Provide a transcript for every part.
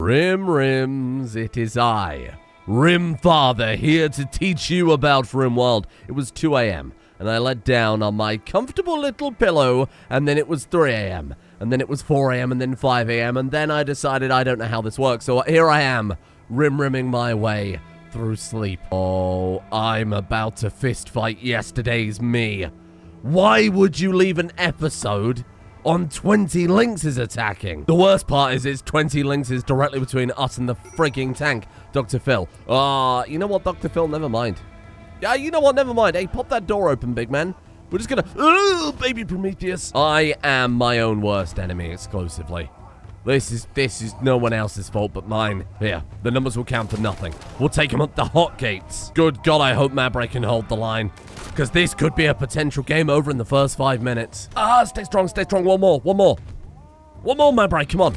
Rims, it is I, Rimfather, here to teach you about Rimworld. It was 2 a.m. and I lay down on my comfortable little pillow, and then it was 3 a.m. and then it was 4 a.m. and then 5 a.m. and then I decided I don't know how this works, so here I am, rimming my way through sleep. Oh, I'm about to fist fight yesterday's me. Why would you leave an episode on 20 lynxes attacking? The worst part is it's 20 lynxes directly between us and the frigging tank, Dr. Phil. You know what, Dr. Phil? Never mind. Yeah, you know what? Never mind. Hey, pop that door open, big man. We're just gonna... Ooh, baby Prometheus. I am my own worst enemy exclusively. This is no one else's fault but mine. Here, the numbers will count for nothing. We'll take them up the hotgates. Good God, I hope Mabray can hold the line, because this could be a potential game over in the first 5 minutes. Stay strong, stay strong. One more, Mabray, come on.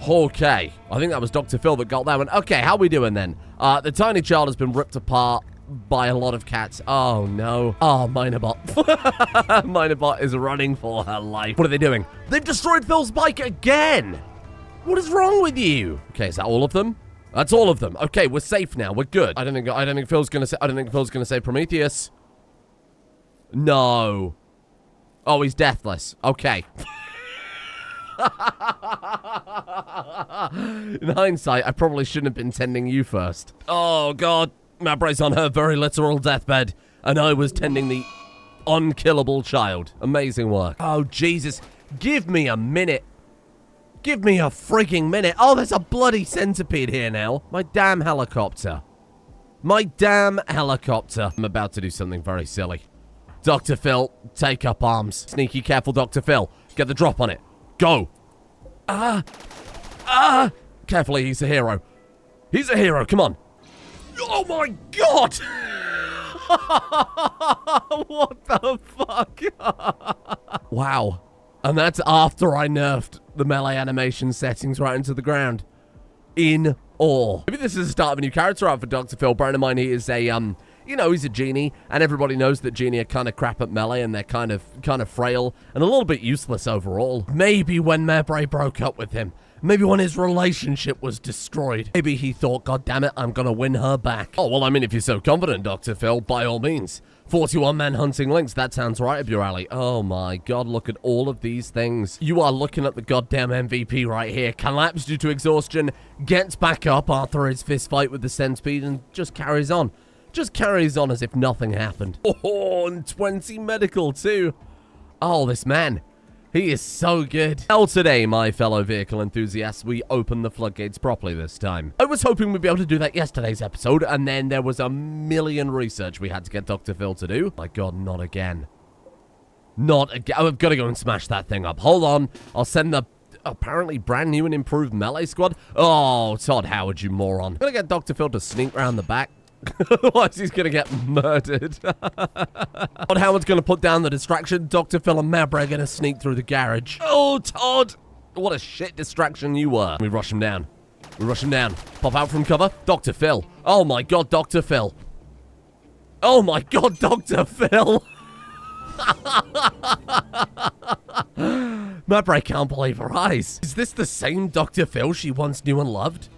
Okay, I think that was Dr. Phil that got that one. Okay, how are we doing then? The tiny child has been ripped apart by a lot of cats. Oh, no. Oh, Minobot. Minobot is running for her life. What are they doing? They've destroyed Phil's bike again. What is wrong with you? Okay, is that all of them? That's all of them. Okay, we're safe now. We're good. I don't think Phil's gonna say Prometheus. No. Oh, he's deathless. Okay. In hindsight, I probably shouldn't have been tending you first. Oh, God. Mabray's on her very literal deathbed, and I was tending the unkillable child. Amazing work. Oh, Jesus. Give me a minute. Give me a freaking minute. Oh, there's a bloody centipede here now. My damn helicopter. My damn helicopter. I'm about to do something very silly. Dr. Phil, take up arms. Sneaky, careful, Dr. Phil. Get the drop on it. Go. Carefully, he's a hero. He's a hero, come on. Oh my God! What the fuck? Wow. And that's after I nerfed the melee animation settings right into the ground. In awe. Maybe this is the start of a new character art for Dr. Phil. Bear in mind, he is a, you know, he's a genie, and everybody knows that genie are kind of crap at melee, and they're kind of frail, and a little bit useless overall. Maybe when Mabray broke up with him, maybe when his relationship was destroyed, maybe he thought, God damn it, I'm gonna win her back. Oh, well, I mean, if you're so confident, Dr. Phil, by all means. 41-man hunting lynx, that sounds right up your alley. Oh my God, look at all of these things. You are looking at the goddamn MVP right here. Collapsed due to exhaustion, gets back up after his fist fight with the centipede, and just carries on. Just carries on as if nothing happened. Oh, and 20 medical too. Oh, this man. He is so good. Well, today, my fellow vehicle enthusiasts, we open the floodgates properly this time. I was hoping we'd be able to do that yesterday's episode, and then there was a million research we had to get Dr. Phil to do. My God, not again. Not again. I've got to go and smash that thing up. Hold on. I'll send the apparently brand new and improved melee squad. Oh, Todd Howard, you moron. I'm going to get Dr. Phil to sneak around the back. Otherwise, he's going to get murdered. Todd Howard's going to put down the distraction. Dr. Phil and Mabray are going to sneak through the garage. Oh, Todd! What a shit distraction you were. We rush him down. We rush him down. Pop out from cover. Dr. Phil. Oh, my God, Dr. Phil. Oh, my God, Dr. Phil. Mabray can't believe her eyes. Is this the same Dr. Phil she once knew and loved?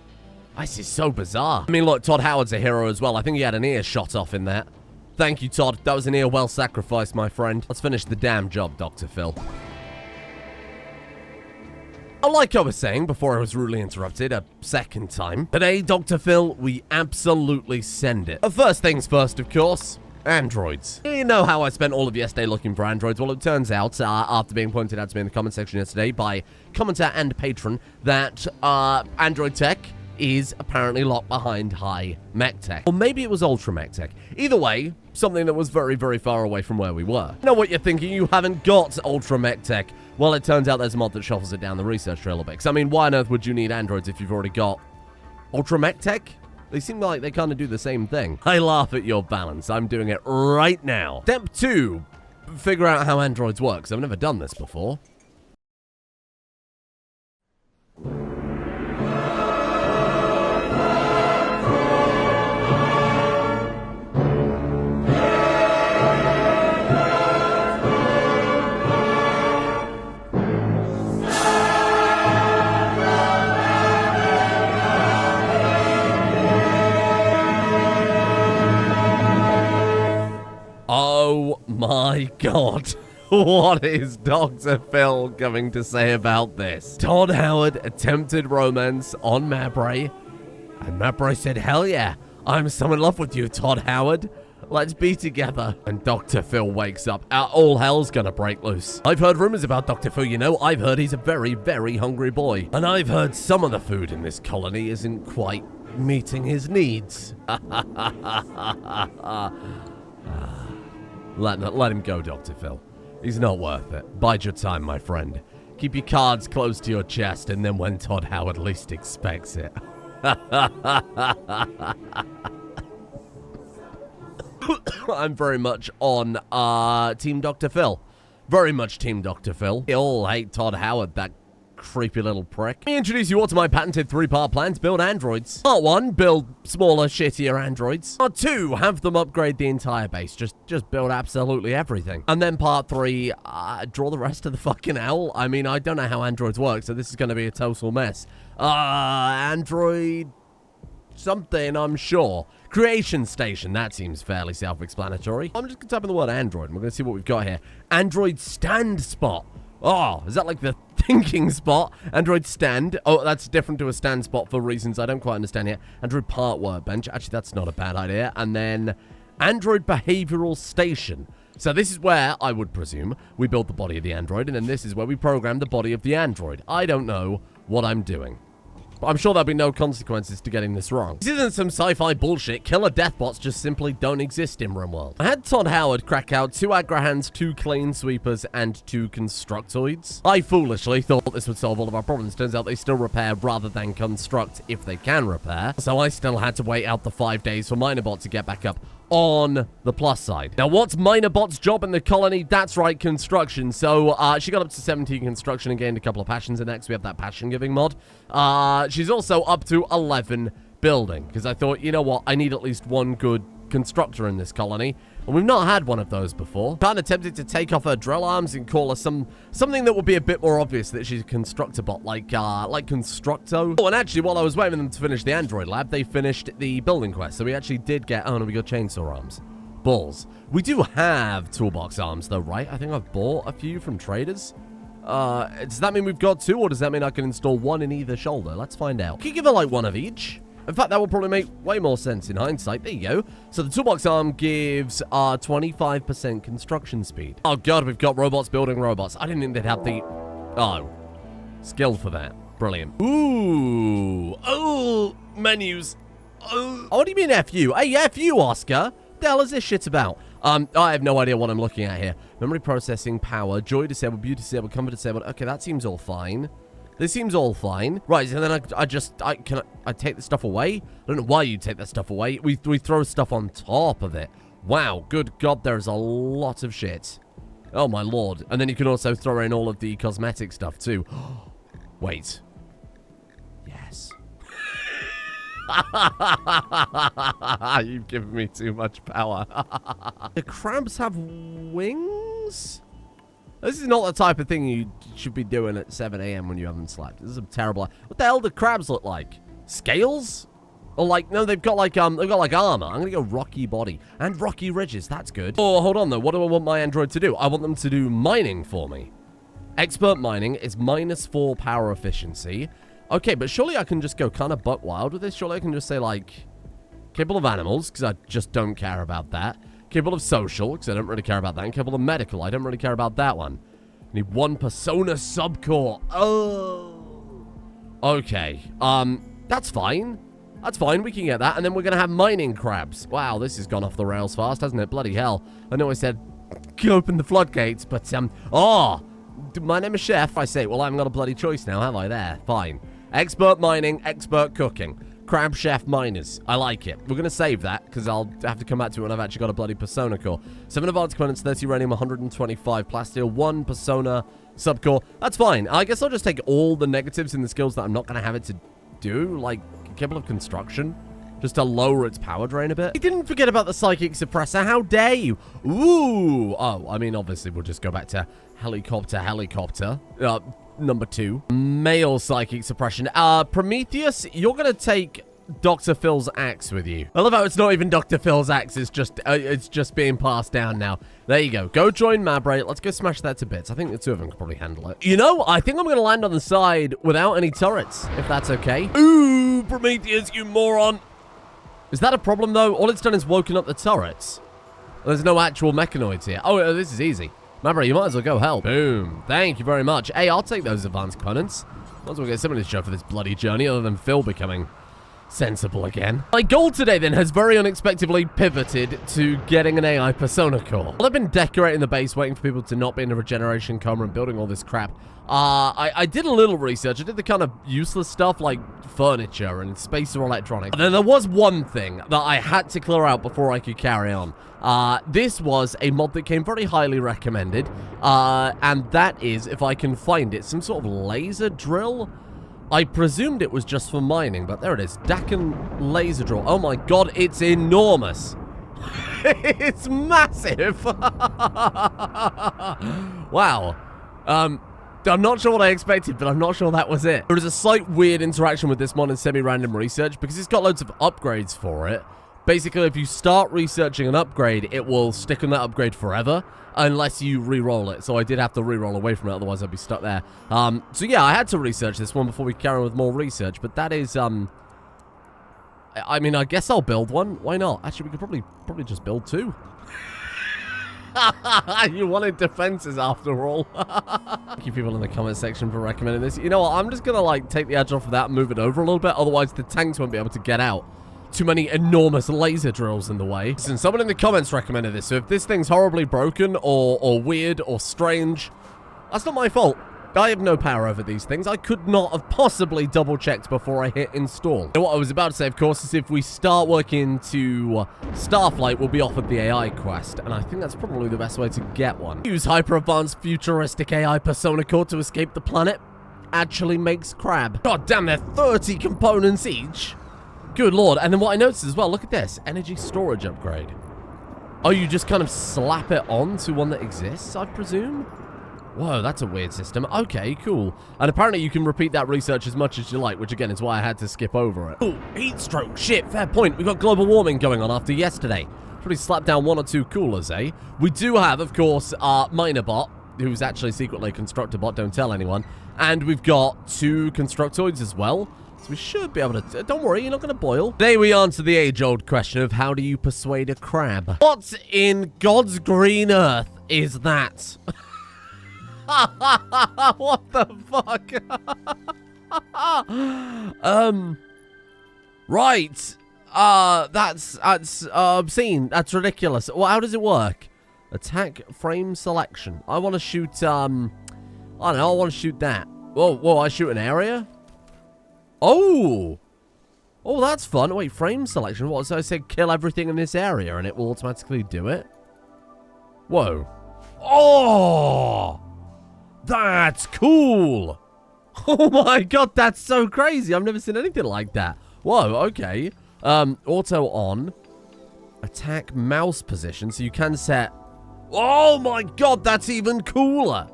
This is so bizarre. I mean, look, Todd Howard's a hero as well. I think he had an ear shot off in that. Thank you, Todd. That was an ear well sacrificed, my friend. Let's finish the damn job, Dr. Phil. Like I was saying before I was rudely interrupted a second time, today, Dr. Phil, we absolutely send it. First things first, of course. Androids. You know how I spent all of yesterday looking for androids? Well, it turns out, after being pointed out to me in the comment section yesterday by commenter and patron, that Android tech is apparently locked behind high mech tech. Or maybe it was ultra mech tech. Either way, something that was very, very far away from where we were. I know what you're thinking, you haven't got ultra mech tech. Well, it turns out there's a mod that shuffles it down the research trail a bit. 'Cause, I mean, why on earth would you need androids if you've already got ultra mech tech? They seem like they kind of do the same thing. I laugh at your balance. I'm doing it right now. Step 2, figure out how androids work. 'Cause I've never done this before. my God. What is Dr. Phil going to say about this? Todd Howard attempted romance on Mabray, and Mabray said, hell yeah, I'm so in love with you, Todd Howard. Let's be together. And Dr. Phil wakes up. All hell's gonna break loose. I've heard rumors about Dr. Phil, you know. I've heard he's a very, very hungry boy. And I've heard some of the food in this colony isn't quite meeting his needs. Let him go, Dr. Phil. He's not worth it. Bide your time, my friend. Keep your cards close to your chest, and then when Todd Howard least expects it. I'm very much on Team Dr. Phil. Very much Team Dr. Phil. They all hate Todd Howard, that creepy little prick. Let me introduce you all to my patented 3-part plan to build androids. Part 1, build smaller, shittier androids. Part 2, have them upgrade the entire base. Just build absolutely everything. And then part 3, draw the rest of the fucking owl. I mean, I don't know how androids work, so this is going to be a total mess. Android something, I'm sure. Creation station, that seems fairly self-explanatory. I'm just going to type in the word android, and we're going to see what we've got here. Android stand spot. Oh, is that like the thinking spot? Android stand. Oh, that's different to a stand spot for reasons I don't quite understand yet. Android part workbench. Actually, that's not a bad idea. And then Android behavioral station. So this is where, I would presume, we build the body of the android, and then this is where we program the body of the android. I don't know what I'm doing. But I'm sure there'll be no consequences to getting this wrong. This isn't some sci-fi bullshit. Killer deathbots just simply don't exist in Rimworld. I had Todd Howard crack out 2 Agrahans, 2 clean sweepers, and 2 constructoids. I foolishly thought this would solve all of our problems. Turns out they still repair rather than construct if they can repair. So I still had to wait out the 5 days for Minobot to get back up. On the plus side. Now, what's Minobot's job in the colony? That's right, construction. So, she got up to 17 construction and gained a couple of passions, and next we have that passion-giving mod. She's also up to 11 building, because I thought, you know what, I need at least one good constructor in this colony, and we've not had one of those before. Kind of tempted to take off her drill arms and call her something that would be a bit more obvious that she's a constructor bot, like Constructo. Oh, and actually, while I was waiting for them to finish the android lab, they finished the building quest, so we actually did get, oh no, we got chainsaw arms. Balls. We do have toolbox arms, though, right? I think I've bought a few from traders. Does that mean we've got 2, or does that mean I can install 1 in either shoulder? Let's find out. Can you give her, like, 1 of each? In fact, that will probably make way more sense in hindsight. There you go. So the toolbox arm gives 25% construction speed. Oh, God, we've got robots building robots. I didn't think they'd have the... Oh, skill for that. Brilliant. Ooh. Oh, menus. Oh, what do you mean F you? Hey, F you, Oskar. What the hell is this shit about? I have no idea what I'm looking at here. Memory processing power, joy disabled, beauty disabled, comfort disabled. Okay, that seems all fine. This seems all fine. Right, and then I take the stuff away? I don't know why you take that stuff away. We throw stuff on top of it. Wow, good God, there's a lot of shit. Oh, my Lord. And then you can also throw in all of the cosmetic stuff, too. Wait. Yes. You've given me too much power. The crabs have wings? This is not the type of thing you should be doing at 7 a.m. when you haven't slept. This is a terrible... What the hell do crabs look like? Scales? Or like... No, they've got like armor. I'm gonna go rocky body. And rocky ridges. That's good. Oh, hold on, though. What do I want my android to do? I want them to do mining for me. Expert mining is -4 power efficiency. Okay, but surely I can just go kind of buck wild with this. Surely I can just say, like... Capable of animals, because I just don't care about that. Capable of social, because I don't really care about that. And capable of medical, I don't really care about that one. I need 1 persona subcore. Oh. Okay. That's fine. That's fine. We can get that. And then we're going to have mining crabs. Wow, this has gone off the rails fast, hasn't it? Bloody hell. I know I said open the floodgates, but, my name is Chef. I say, well, I haven't got a bloody choice now, have I? There. Fine. Expert mining, expert cooking. Crab Chef Miners. I like it. We're going to save that, because I'll have to come back to it when I've actually got a bloody Persona core. 7 advanced components, 30 uranium, 125 plasteel, 1 Persona subcore. That's fine. I guess I'll just take all the negatives in the skills that I'm not going to have it to do, like capable of construction, just to lower its power drain a bit. You didn't forget about the psychic suppressor. How dare you? Ooh. Oh, I mean, obviously, we'll just go back to helicopter. Number 2. Male psychic suppression. Prometheus, you're going to take Dr. Phil's axe with you. I love how it's not even Dr. Phil's axe. It's just being passed down now. There you go. Go join Mabre. Let's go smash that to bits. I think the two of them could probably handle it. You know, I think I'm going to land on the side without any turrets, if that's okay. Ooh, Prometheus, you moron. Is that a problem, though? All it's done is woken up the turrets. There's no actual mechanoids here. Oh, this is easy. Mabre, you might as well go help. Boom. Thank you very much. Hey, I'll take those advanced components. Might as well get somebody to show for this bloody journey other than Phil becoming sensible again. My goal today then has very unexpectedly pivoted to getting an AI persona core. Well, I've been decorating the base, waiting for people to not be in a regeneration coma and building all this crap. I did a little research. I did the kind of useless stuff like furniture and space or electronics. And then there was one thing that I had to clear out before I could carry on. This was a mod that came very highly recommended. And that is, if I can find it, some sort of laser drill. I presumed it was just for mining, but there it is. Dakin laser drill. Oh my god, it's enormous. It's massive. Wow. I'm not sure what I expected, but I'm not sure that was it. There is a slight weird interaction with this mod in semi-random research because it's got loads of upgrades for it. Basically, if you start researching an upgrade, it will stick on that upgrade forever unless you re-roll it. So I did have to re-roll away from it, otherwise I'd be stuck there. So yeah, I had to research this one before we carry on with more research, but that is, I mean, I guess I'll build one. Why not? Actually, we could probably just build two. You wanted defenses after all. Thank you people in the comment section for recommending this. You know what? I'm just gonna like take the edge off of that and move it over a little bit. Otherwise, the tanks won't be able to get out. Too many enormous laser drills in the way. Listen, someone in the comments recommended this. So if this thing's horribly broken or weird or strange, that's not my fault. I have no power over these things. I could not have possibly double-checked before I hit install. And what I was about to say, of course, is if we start working to Starflight, we'll be offered the AI quest. And I think that's probably the best way to get one. Use hyper-advanced futuristic AI persona core to escape the planet. Actually makes crab. God damn, they're 30 components each. Good lord. And then what I noticed as well, look at this. Energy storage upgrade. Oh, you just kind of slap it on to one that exists, I presume? Whoa, that's a weird system. Okay, cool. And apparently you can repeat that research as much as you like, which again is why I had to skip over it. Oh, heat stroke. Shit, fair point. We got global warming going on after yesterday. Probably slapped down one or two coolers, eh? We do have, of course, our miner bot, who's actually secretly a constructor bot, don't tell anyone. And we've got 2 constructoids as well. So we should be able to... Don't worry, you're not going to boil. Today we answer the age-old question of how do you persuade a crab? What in God's green earth is that? What the fuck? Right. That's obscene. That's ridiculous. Well, how does it work? Attack frame selection. I want to shoot, I don't know, I want to shoot that. Whoa, I shoot an area? Oh, that's fun. Wait, frame selection. What? So I said kill everything in this area and it will automatically do it? Whoa. Oh! That's cool. Oh my god, that's so crazy. I've never seen anything like that. Whoa, okay. Auto on. Attack mouse position. So you can set... Oh my god, that's even cooler.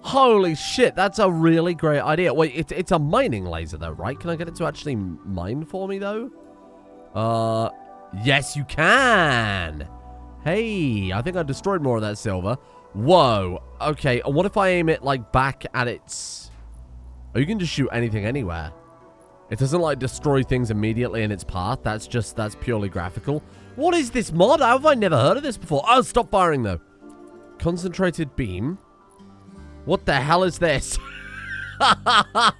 Holy shit, that's a really great idea. Wait, it's a mining laser though, right? Can I get it to actually mine for me though? Yes you can. Hey, I think I destroyed more of that silver. Whoa. Okay, and what if I aim it, like, back at its... Oh, you can just shoot anything anywhere. It doesn't, like, destroy things immediately in its path. That's purely graphical. What is this mod? How have I never heard of this before? Oh, stop firing, though. Concentrated beam. What the hell is this?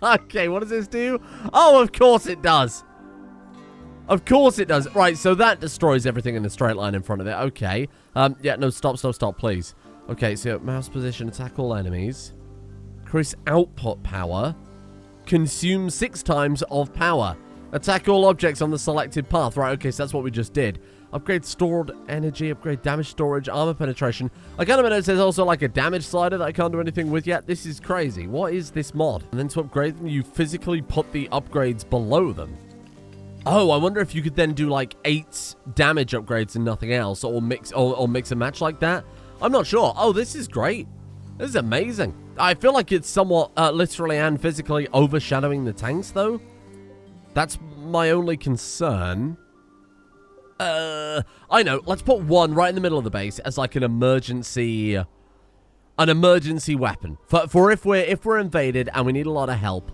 Okay, what does this do? Oh, of course it does. Of course it does. Right, so that destroys everything in a straight line in front of it. Okay. Yeah, no, stop, please. Okay, so mouse position, attack all enemies. Increase output power. Consume 6 times of power. Attack all objects on the selected path. Right, okay, so that's what we just did. Upgrade stored energy, upgrade damage storage, armor penetration. I kind of noticed there's also like a damage slider that I can't do anything with yet. This is crazy. What is this mod? And then to upgrade them, you physically put the upgrades below them. Oh, I wonder if you could then do like 8 damage upgrades and nothing else, or mix and match like that. I'm not sure. Oh, this is great. This is amazing. I feel like it's somewhat literally and physically overshadowing the tanks, though. That's my only concern. I know. Let's put one right in the middle of the base as like an emergency weapon for if we're invaded and we need a lot of help.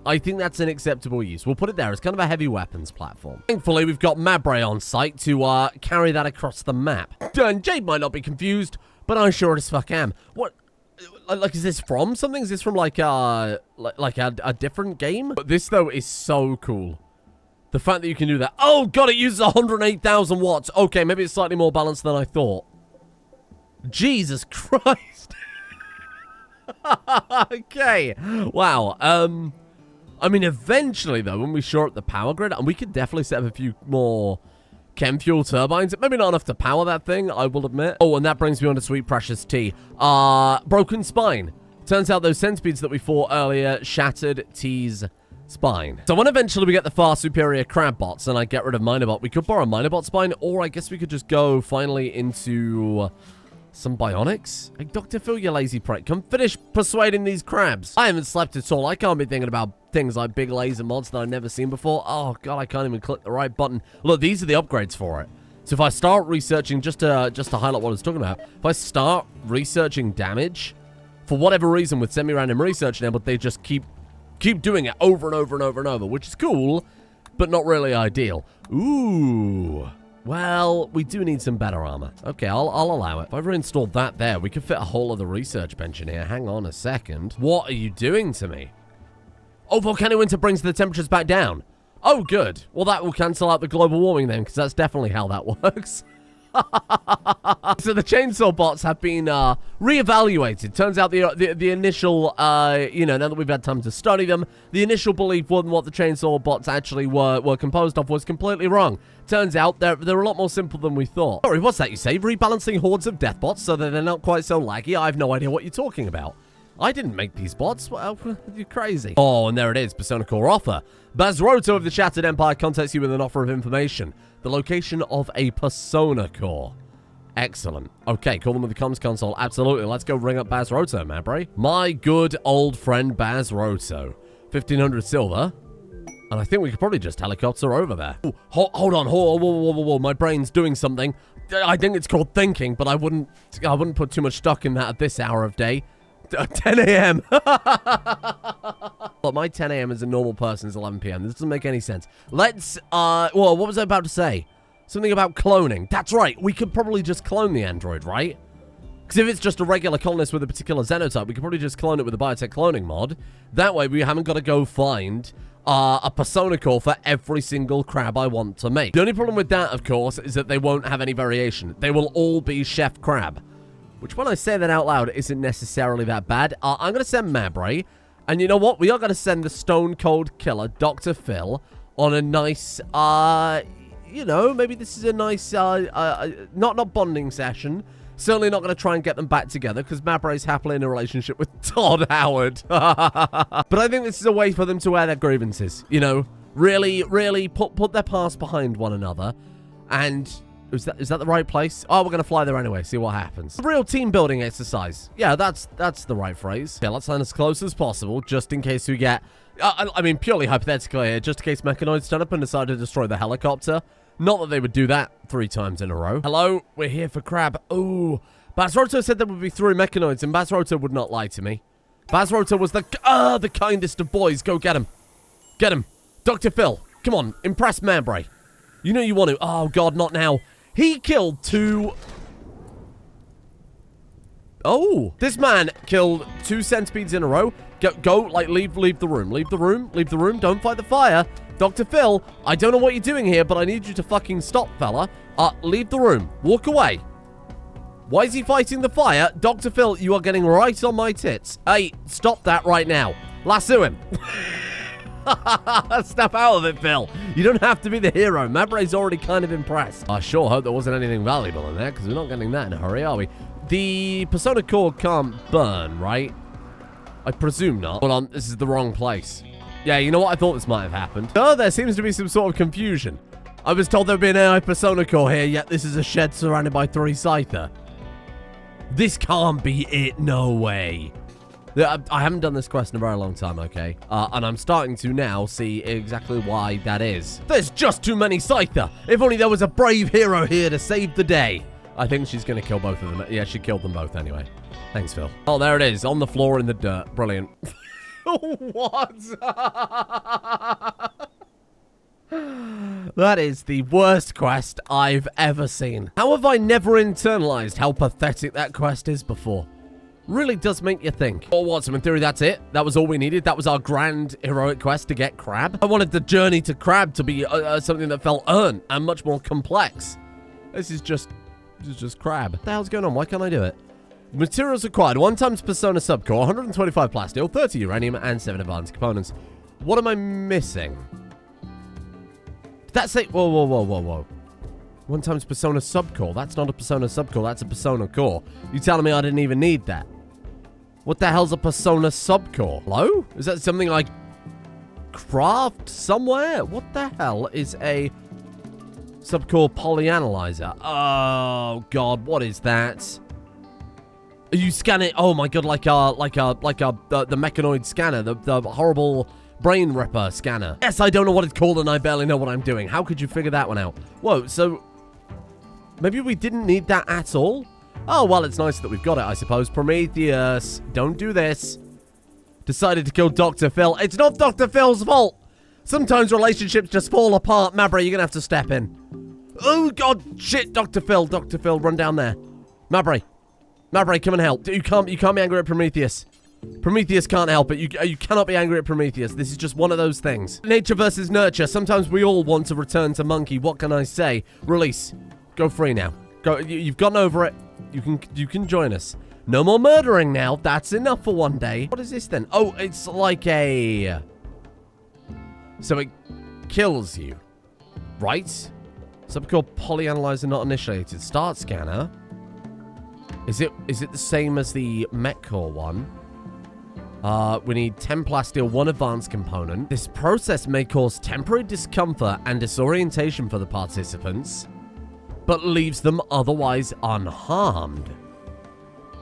I think that's an acceptable use. We'll put it there. It's kind of a heavy weapons platform. Thankfully, we've got Mabray on site to carry that across the map. And Jade might not be confused, but I sure as fuck am. What? Like, is this from something? Is this from like a different game? But this though is so cool. The fact that you can do that. Oh god, it uses 108,000 watts. Okay, maybe it's slightly more balanced than I thought. Jesus Christ. Okay. Wow. I mean, eventually, though, when we shore up the power grid, and we could definitely set up a few more chem fuel turbines. Maybe not enough to power that thing, I will admit. Oh, and that brings me on to sweet precious T. Broken spine. Turns out those centipedes that we fought earlier shattered T's spine. So when eventually we get the far superior crab bots and I get rid of Minobot, we could borrow Minobot spine, or I guess we could just go finally into some bionics. Hey, Dr. Phil, you lazy prick. Come finish persuading these crabs. I haven't slept at all. I can't be thinking about things like big laser mods that I've never seen before. Oh, God, I can't even click the right button. Look, these are the upgrades for it. So if I start researching, just to highlight what I was talking about, if I start researching damage, for whatever reason with semi-random research enabled, they just keep doing it over and over and over and over, which is cool, but not really ideal. Ooh. Well, we do need some better armor. Okay, I'll allow it. If I've reinstalled that there, we could fit a whole other research bench in here. Hang on a second. What are you doing to me? Oh, volcanic winter brings the temperatures back down. Oh, good. Well, that will cancel out the global warming then, because that's definitely how that works. So the chainsaw bots have been reevaluated. Turns out the initial, now that we've had time to study them, the initial belief wasn't what the chainsaw bots actually were composed of was completely wrong. Turns out they're a lot more simple than we thought. Sorry, what's that you say? Rebalancing hordes of death bots so that they're not quite so laggy? I have no idea what you're talking about. I didn't make these bots. Well, you're crazy. Oh, and there it is. Persona Core offer. Bazroto of the Shattered Empire contacts you with an offer of information. The location of a Persona Core. Excellent. Okay, call them with the comms console. Absolutely. Let's go ring up Bazroto, Mabray. My good old friend Bazroto. 1,500 silver. And I think we could probably just helicopter over there. Ooh, hold on. Whoa. My brain's doing something. I think it's called thinking, but I wouldn't put too much stock in that at this hour of day. 10 a.m. Look, my 10 a.m. as a normal person is 11 p.m. This doesn't make any sense. Let's, well, what was I about to say? Something about cloning. That's right. We could probably just clone the android, right? Because if it's just a regular colonist with a particular xenotype, we could probably just clone it with a biotech cloning mod. That way, we haven't got to go find a persona core for every single crab I want to make. The only problem with that, of course, is that they won't have any variation. They will all be chef crab. Which, when I say that out loud, isn't necessarily that bad. I'm going to send Mabray. And you know what? We are going to send the Stone Cold Killer, Dr. Phil, on a nice, maybe this is a nice, not bonding session. Certainly not going to try and get them back together, because Mabray's happily in a relationship with Todd Howard. But I think this is a way for them to air their grievances. You know, really put their past behind one another. And is that the right place? Oh, we're going to fly there anyway, see what happens. A real team building exercise. Yeah, that's the right phrase. Yeah, let's land as close as possible, just in case we get, I mean, purely hypothetically here, just in case Mechanoids turn up and decide to destroy the helicopter. Not that they would do that 3 times in a row. Hello, we're here for crab. Ooh, Bazroto said there would be 3 Mechanoids, and Bazroto would not lie to me. Bazroto was the kindest of boys. Go get him. Get him. Dr. Phil, come on, impress Mabray. You know you want to. Oh, God, not now. He killed 2... Oh, this man killed 2 centipedes in a row. Go, leave the room. Leave the room. Don't fight the fire. Dr. Phil, I don't know what you're doing here, but I need you to fucking stop, fella. Leave the room. Walk away. Why is he fighting the fire? Dr. Phil, you are getting right on my tits. Hey, stop that right now. Lasso him. Snap out of it, Phil. You don't have to be the hero. Mabray's already kind of impressed. I sure hope there wasn't anything valuable in there, because we're not getting that in a hurry, are we? The Persona Core can't burn, right? I presume not. Hold on, this is the wrong place. Yeah, you know what? I thought this might have happened. Oh, there seems to be some sort of confusion. I was told there would be an AI Persona Core here, yet this is a shed surrounded by 3 Scyther. This can't be it, no way. I haven't done this quest in a very long time, okay? And I'm starting to now see exactly why that is. There's just too many Scyther. If only there was a brave hero here to save the day. I think she's going to kill both of them. Yeah, she killed them both anyway. Thanks, Phil. Oh, there it is. On the floor in the dirt. Brilliant. What? That is the worst quest I've ever seen. How have I never internalized how pathetic that quest is before? Really does make you think. Or what? So in theory, that's it? That was all we needed? That was our grand heroic quest to get Crab? I wanted the journey to Crab to be something that felt earned and much more complex. This is just Crab. What the hell's going on? Why can't I do it? Materials required. 1 times Persona subcore, 125 plasteel, 30 uranium, and 7 advanced components. What am I missing? Did that say... Whoa. 1 times Persona subcore. That's not a Persona subcore. That's a Persona core. You telling me I didn't even need that? What the hell's a Persona subcore? Hello? Is that something like craft somewhere? What the hell is a subcore polyanalyzer? Oh god, what is that? Are you scanning? Oh my god, like the mechanoid scanner, the horrible brain ripper scanner. Yes, I don't know what it's called and I barely know what I'm doing. How could you figure that one out? Whoa, so maybe we didn't need that at all? Oh, well, it's nice that we've got it, I suppose. Prometheus, don't do this. Decided to kill Dr. Phil. It's not Dr. Phil's fault. Sometimes relationships just fall apart. Mabra, you're gonna have to step in. Oh, God, shit, Dr. Phil. Dr. Phil, run down there. Mabra, come and help. You can't be angry at Prometheus. Prometheus can't help it. You cannot be angry at Prometheus. This is just one of those things. Nature versus nurture. Sometimes we all want to return to monkey. What can I say? Release. Go free now. Go. You've gotten over it. You can join us. No more murdering now. That's enough for one day. What is this then? Oh, it's like a... So it kills you. Right? Subcore polyanalyzer not initiated. Start scanner. Is it the same as the mech core one? We need 10 plasteel, 1 advanced component. This process may cause temporary discomfort and disorientation for the participants, but leaves them otherwise unharmed.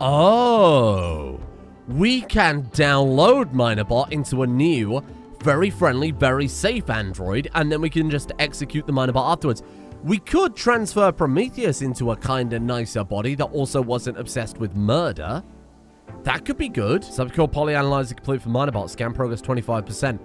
Oh, we can download Minerbot into a new, very friendly, very safe android, and then we can just execute the Minerbot afterwards. We could transfer Prometheus into a kind of nicer body that also wasn't obsessed with murder. That could be good. Subcore polyanalyzer complete for Minerbot. Scan progress 25%.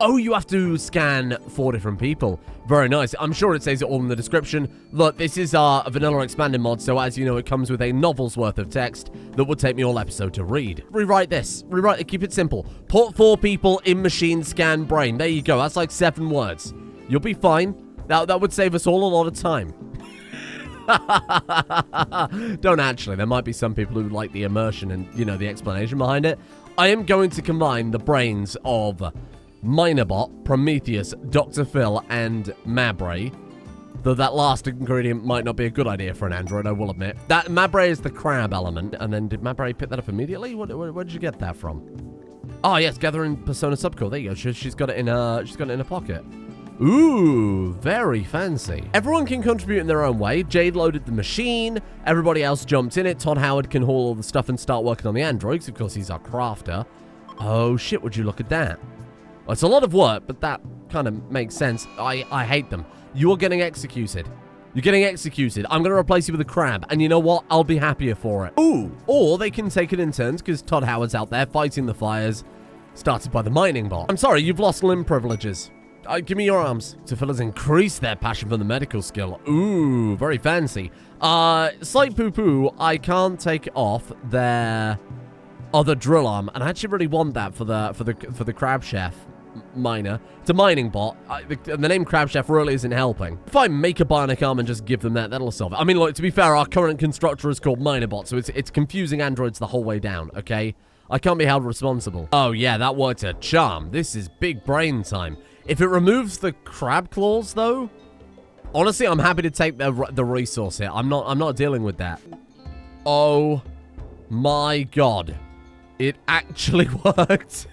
Oh, you have to scan 4 different people. Very nice. I'm sure it says it all in the description. Look, this is a vanilla expanded mod, so as you know, it comes with a novel's worth of text that would take me all episode to read. Rewrite this. Rewrite it. Keep it simple. Put 4 people in machine scan brain. There you go. That's like 7 words. You'll be fine. That would save us all a lot of time. Don't actually. There might be some people who like the immersion and, you know, the explanation behind it. I am going to combine the brains of Minerbot, Prometheus, Dr. Phil, and Mabra. Though that last ingredient might not be a good idea for an android, I will admit. That Mabra is the crab element. And then did Mabra pick that up immediately? Where did you get that from? Oh, yes, gathering Persona subcore. There you go. She's got it in a pocket. Ooh, very fancy. Everyone can contribute in their own way. Jade loaded the machine. Everybody else jumped in it. Todd Howard can haul all the stuff and start working on the androids. Of course, he's our crafter. Oh, shit, would you look at that? Well, it's a lot of work, but that kind of makes sense. I hate them. You're getting executed. You're getting executed. I'm going to replace you with a crab. And you know what? I'll be happier for it. Ooh, or they can take it in turns because Todd Howard's out there fighting the fires started by the mining bot. I'm sorry, you've lost limb privileges. Give me your arms. Phil has increased their passion for the medical skill. Ooh, very fancy. Slight poo-poo. I can't take off their other drill arm, and I actually really want that for the crab chef miner. It's a mining bot. The name crab chef really isn't helping. If I make a bionic arm and just give them that, that'll solve it. I mean, look, to be fair, our current constructor is called Minerbot, so it's confusing androids the whole way down. Okay, I can't be held responsible. Oh yeah, that worked a charm. This is big brain time. If it removes the crab claws, though, honestly, I'm happy to take the resource here. I'm not dealing with that. Oh my god, it actually worked.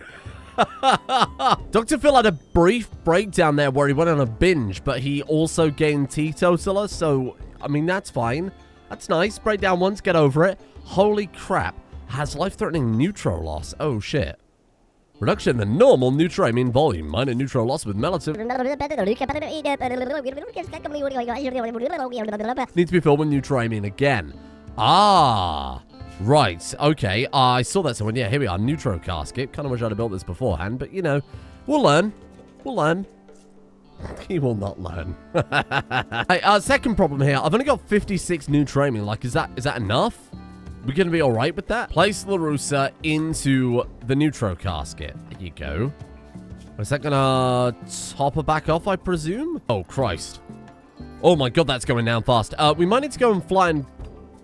Dr. Phil had a brief breakdown there where he went on a binge, but he also gained teetotaler, so I mean that's fine. That's nice. Break down once, get over it. Holy crap. Has life-threatening neutral loss. Oh, shit. Reduction in the normal neutramine volume. Minor neutral loss with melatonin. Needs to be filled with neutramine again. Ah, right. Okay. I saw that somewhere. Yeah, here we are. Neutro casket. Kind of wish I'd have built this beforehand, but, you know, we'll learn. We'll learn. He will not learn. Hey, second problem here. I've only got 56 neutramine. Like, is that enough? We're going to be all right with that? Place Larusa into the neutro casket. There you go. Is that going to top her back off, I presume? Oh, Christ. Oh, my God, that's going down fast. We might need to go and fly and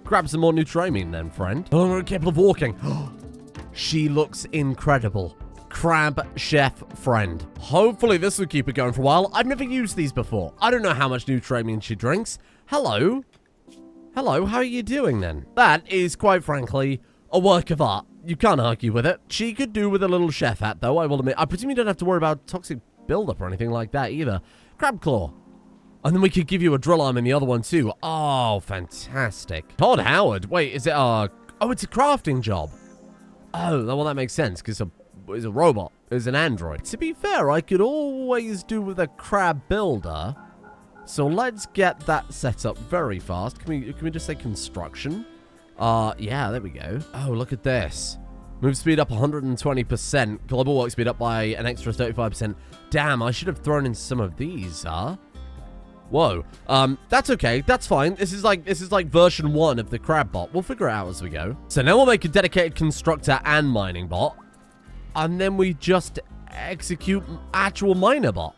grab some more neutramine then, friend. Oh, we're capable of walking. She looks incredible. Crab chef friend. Hopefully, this will keep it going for a while. I've never used these before. I don't know how much neutramine she drinks. Hello. Hello, how are you doing then? That is, quite frankly, a work of art. You can't argue with it. She could do with a little chef hat, though, I will admit. I presume you don't have to worry about toxic buildup or anything like that either. Crab claw. And then we could give you a drill arm in the other one, too. Oh, fantastic. Todd Howard. Wait, is it oh, it's a crafting job. Oh, well, that makes sense, because it's a robot. It's an android. To be fair, I could always do with a crab builder. So let's get that set up very fast. Can we just say construction? Yeah, there we go. Oh, look at this. Move speed up 120%. Global work speed up by an extra 35%. Damn, I should have thrown in some of these, huh? Whoa. That's okay. That's fine. This is like version 1 of the crab bot. We'll figure it out as we go. So now we'll make a dedicated constructor and mining bot. And then we just execute actual miner bot.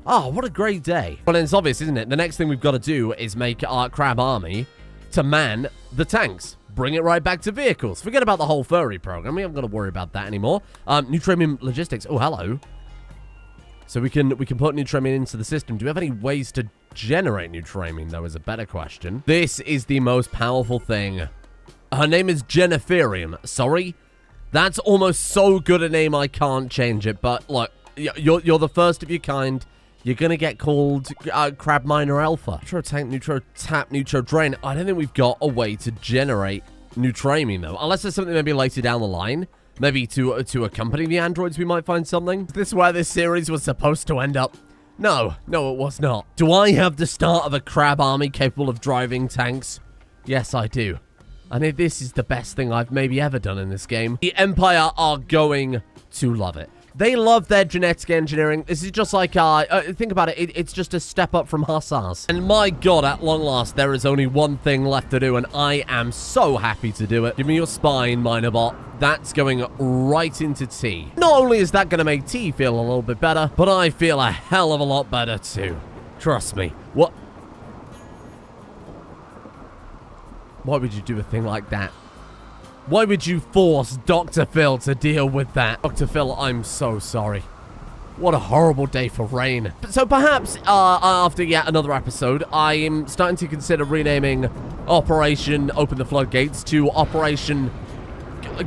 Oh, what a great day. Well, it's obvious, isn't it? The next thing we've got to do is make our crab army to man the tanks. Bring it right back to vehicles. Forget about the whole furry program. We haven't got to worry about that anymore. Nutramium logistics. Oh, hello. So we can put Nutramium into the system. Do we have any ways to generate Nutramium, though, is a better question. This is the most powerful thing. Her name is Jenniferium. Sorry? That's almost so good a name I can't change it. But, look, you're the first of your kind. You're going to get called Crab Miner Alpha. Neutro tank, neutro tap, neutro drain. I don't think we've got a way to generate Nutramium, though. Unless there's something maybe later down the line. Maybe to accompany the androids, we might find something. Is this where this series was supposed to end up? No, it was not. Do I have the start of a crab army capable of driving tanks? Yes, I do. And this is the best thing I've maybe ever done in this game. The Empire are going to love it. They love their genetic engineering. This is just like, think about it. It's just a step up from Hussars. And my God, at long last, there is only one thing left to do, and I am so happy to do it. Give me your spine, Minerbot. That's going right into T. Not only is that going to make T feel a little bit better, but I feel a hell of a lot better too. Trust me. What? Why would you do a thing like that? Why would you force Dr. Phil to deal with that? Dr. Phil, I'm so sorry. What a horrible day for Rain. So perhaps after yet another episode, I am starting to consider renaming Operation Open the Floodgates to Operation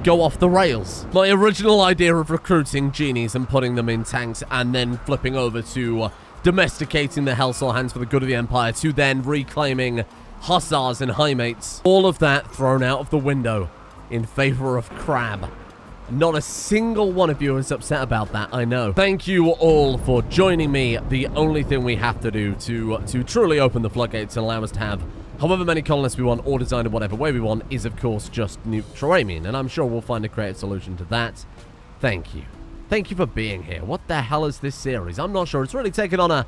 Go Off the Rails. My original idea of recruiting genies and putting them in tanks and then flipping over to domesticating the Hellsaw Hands for the good of the Empire to then reclaiming Hussars and Highmates. All of that thrown out of the window in favor of Crab. Not a single one of you is upset about that, I know. Thank you all for joining me. The only thing we have to do to truly open the floodgates and allow us to have however many colonists we want or design in whatever way we want is, of course, just Nutramium. And I'm sure we'll find a creative solution to that. Thank you. Thank you for being here. What the hell is this series? I'm not sure. It's really taken on a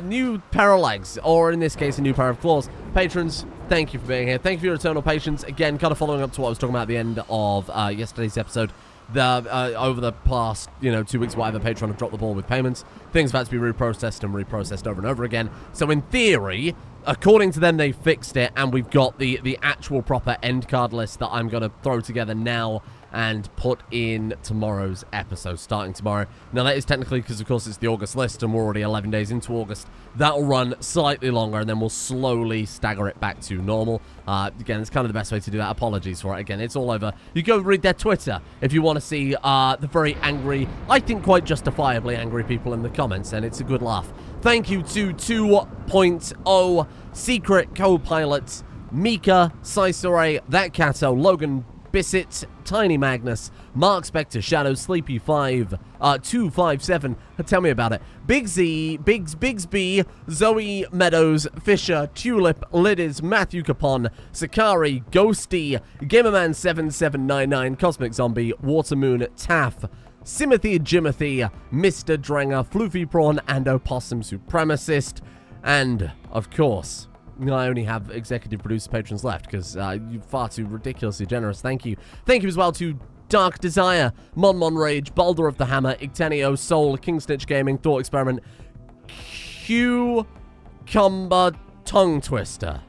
new pair of legs, or in this case, a new pair of claws. Patrons, thank you for being here. Thank you for your eternal patience. Again, kind of following up to what I was talking about at the end of yesterday's episode. Over the past, 2 weeks, whatever, Patreon have dropped the ball with payments. Things have had to be reprocessed and reprocessed over and over again. So in theory, according to them, they fixed it, and we've got the actual proper end card list that I'm going to throw together now and put in tomorrow's episode, starting tomorrow. Now, that is technically because, of course, it's the August list, and we're already 11 days into August. That'll run slightly longer, and then we'll slowly stagger it back to normal. Again, it's kind of the best way to do that. Apologies for it. Again, it's all over. You go read their Twitter if you want to see the very angry, I think quite justifiably angry people in the comments, and it's a good laugh. Thank you to 2.0 secret co-pilots, Mika, Saisore, That Cato, Logan, Bissett, Tiny Magnus, Mark Spector, Shadow, Sleepy 257. Tell me about it. Big Z, Bigsby, Zoe Meadows, Fisher, Tulip, Liddiz, Matthew Capon, Sakari, Ghosty, Gamerman 7799, Cosmic Zombie, Watermoon, Taff, Simothy, Jimothy, Mr. Drenger, Floofy Prawn, and Opossum Supremacist. And, of course, I only have executive producer patrons left because you're far too ridiculously generous. Thank you. Thank you as well to Dark Desire, Mon Rage, Baldur of the Hammer, Igtenio, Soul, King Snitch Gaming, Thought Experiment, Cucumber Tongue Twister.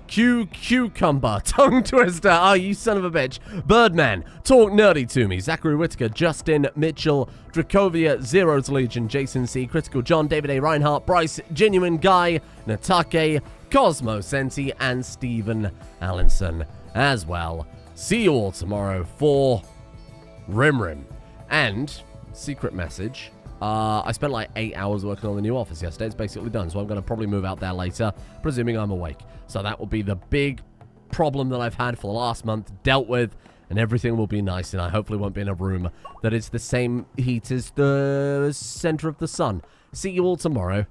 Cucumber Tongue Twister. Oh, you son of a bitch. Birdman, Talk Nerdy to Me, Zachary Whittaker, Justin Mitchell, Dracovia, Zero's Legion, Jason C, Critical John, David A. Reinhardt, Bryce, Genuine Guy, Natake, Cosmo Senti, and Stephen Allenson as well. See you all tomorrow for Rim. And, secret message, I spent like 8 hours working on the new office yesterday. It's basically done, so I'm going to probably move out there later, presuming I'm awake. So that will be the big problem that I've had for the last month dealt with, and everything will be nice, and I hopefully won't be in a room that is the same heat as the center of the sun. See you all tomorrow.